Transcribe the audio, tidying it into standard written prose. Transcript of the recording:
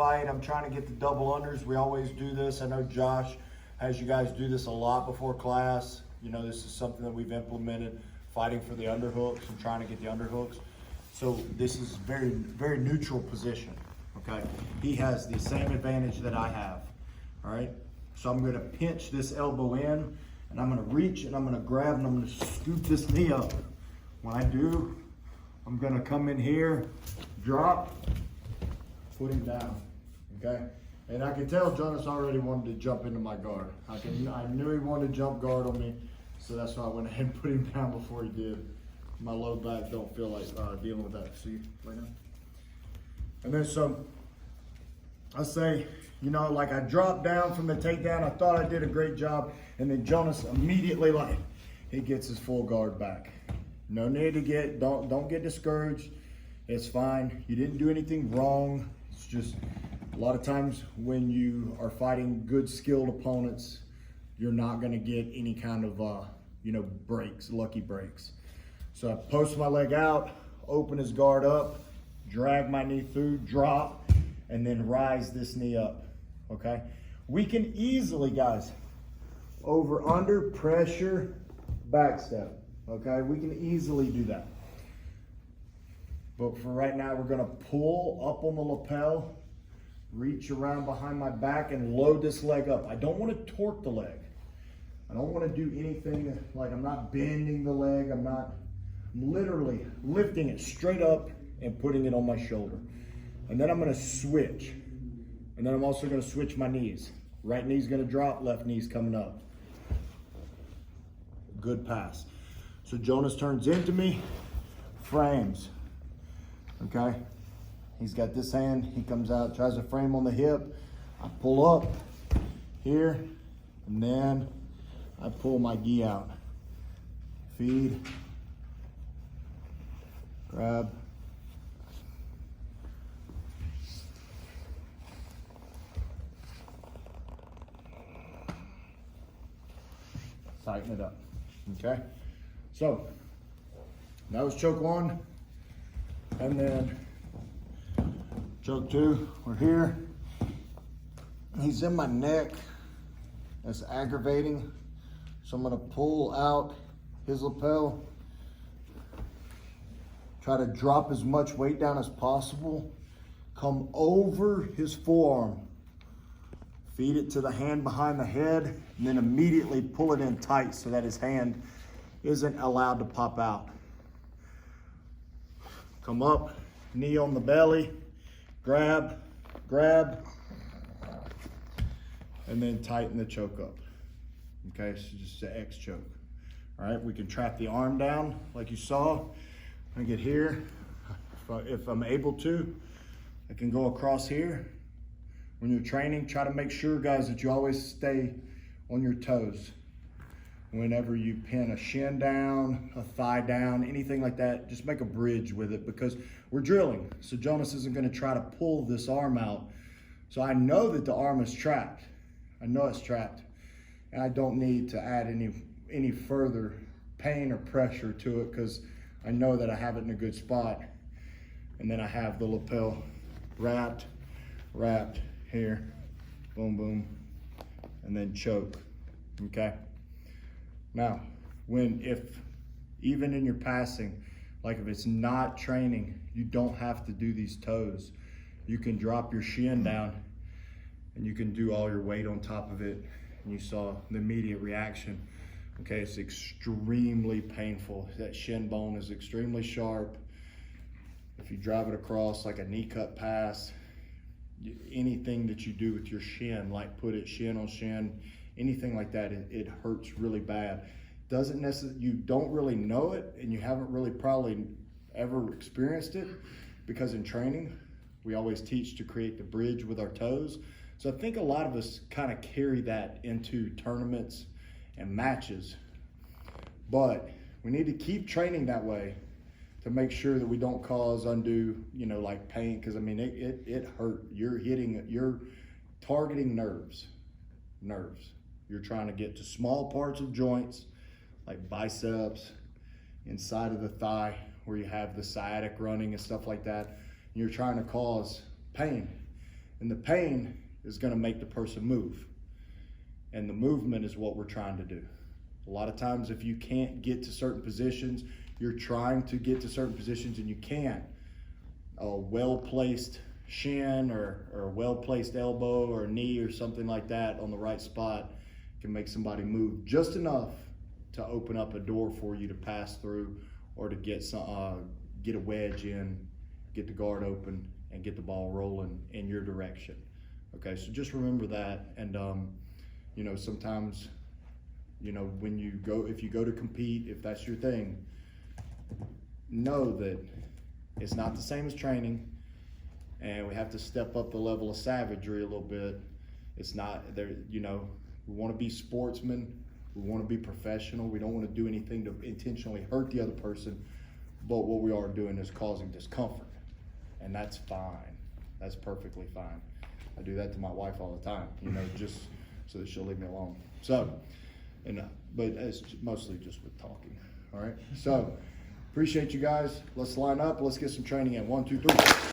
fight. I'm trying to get the double unders. We always do this. I know Josh has you guys do this a lot before class. You know, this is something that we've implemented, fighting for the underhooks and trying to get the underhooks. So this is very, very neutral position, okay? He has the same advantage that I have, all right? So I'm gonna pinch this elbow in, and I'm gonna reach, and I'm gonna grab, and I'm gonna scoop this knee up. When I do, I'm gonna come in here, drop, put him down, okay? And I can tell Jonas already wanted to jump into my guard. I knew he wanted to jump guard on me, so that's why I went ahead and put him down before he did. My low back don't feel like dealing with that. See, right now? And then so, I say, you know, like I dropped down from the takedown, I thought I did a great job, and then Jonas immediately, like, he gets his full guard back. No need to don't get discouraged. It's fine. You didn't do anything wrong. It's just a lot of times when you are fighting good skilled opponents, you're not gonna get any kind of, you know, breaks, lucky breaks. So I post my leg out, open his guard up, drag my knee through, drop, and then rise this knee up, okay? We can easily, guys, over, under, pressure, back step. Okay, we can easily do that. But for right now, we're gonna pull up on the lapel, reach around behind my back and load this leg up. I don't wanna torque the leg. I don't wanna do anything, like I'm not bending the leg, I'm literally lifting it straight up and putting it on my shoulder. And then I'm gonna switch. And then I'm also gonna switch my knees. Right knee's gonna drop, left knee's coming up. Good pass. So Jonas turns into me, frames, okay? He's got this hand, he comes out, tries to frame on the hip. I pull up here, and then I pull my gi out. Feed, grab. Tighten it up, okay? So, that was choke one, and then choke two, we're here. He's in my neck, that's aggravating. So I'm gonna pull out his lapel, try to drop as much weight down as possible, come over his forearm, feed it to the hand behind the head, and then immediately pull it in tight so that his hand isn't allowed to pop out. Come up, knee on the belly, grab, and then tighten the choke up. Okay, so just an X choke. All right, we can trap the arm down like you saw. I get here, if I'm able to, I can go across here. When you're training, try to make sure, guys, that you always stay on your toes. Whenever you pin a shin down, a thigh down, anything like that, just make a bridge with it because we're drilling. So Jonas isn't gonna try to pull this arm out. So I know that the arm is trapped. I know it's trapped. And I don't need to add any further pain or pressure to it because I know that I have it in a good spot. And then I have the lapel wrapped here, boom, boom, and then choke, okay? Now, even in your passing, like if it's not training, you don't have to do these toes. You can drop your shin down and you can do all your weight on top of it. And you saw the immediate reaction. Okay, it's extremely painful. That shin bone is extremely sharp. If you drive it across like a knee cut pass, anything that you do with your shin, like put it shin on shin, anything like that, it hurts really bad. Doesn't necessarily, you don't really know it, and you haven't really probably ever experienced it, because in training, we always teach to create the bridge with our toes. So I think a lot of us kind of carry that into tournaments and matches, but we need to keep training that way to make sure that we don't cause undue, you know, like pain, because I mean, it hurt. You're targeting nerves. You're trying to get to small parts of joints, like biceps, inside of the thigh, where you have the sciatic running and stuff like that. You're trying to cause pain. And the pain is gonna make the person move. And the movement is what we're trying to do. A lot of times if you can't get to certain positions, you're trying to get to certain positions and you can't. A well-placed shin or a well-placed elbow or knee or something like that on the right spot can make somebody move just enough to open up a door for you to pass through or to get a wedge in, get the guard open, and get the ball rolling in your direction. Okay, so just remember that. And you know, sometimes, you know, when you go, if you go to compete, if that's your thing, know that it's not the same as training, and we have to step up the level of savagery a little bit. It's not there, you know, we want to be sportsmen, we want to be professional, we don't want to do anything to intentionally hurt the other person, but what we are doing is causing discomfort, and that's fine. That's perfectly fine. I do that to my wife all the time, you know, just so that she'll leave me alone. So, and but it's mostly just with talking. All right. So, appreciate you guys. Let's line up. Let's get some training in. 1, 2, 3.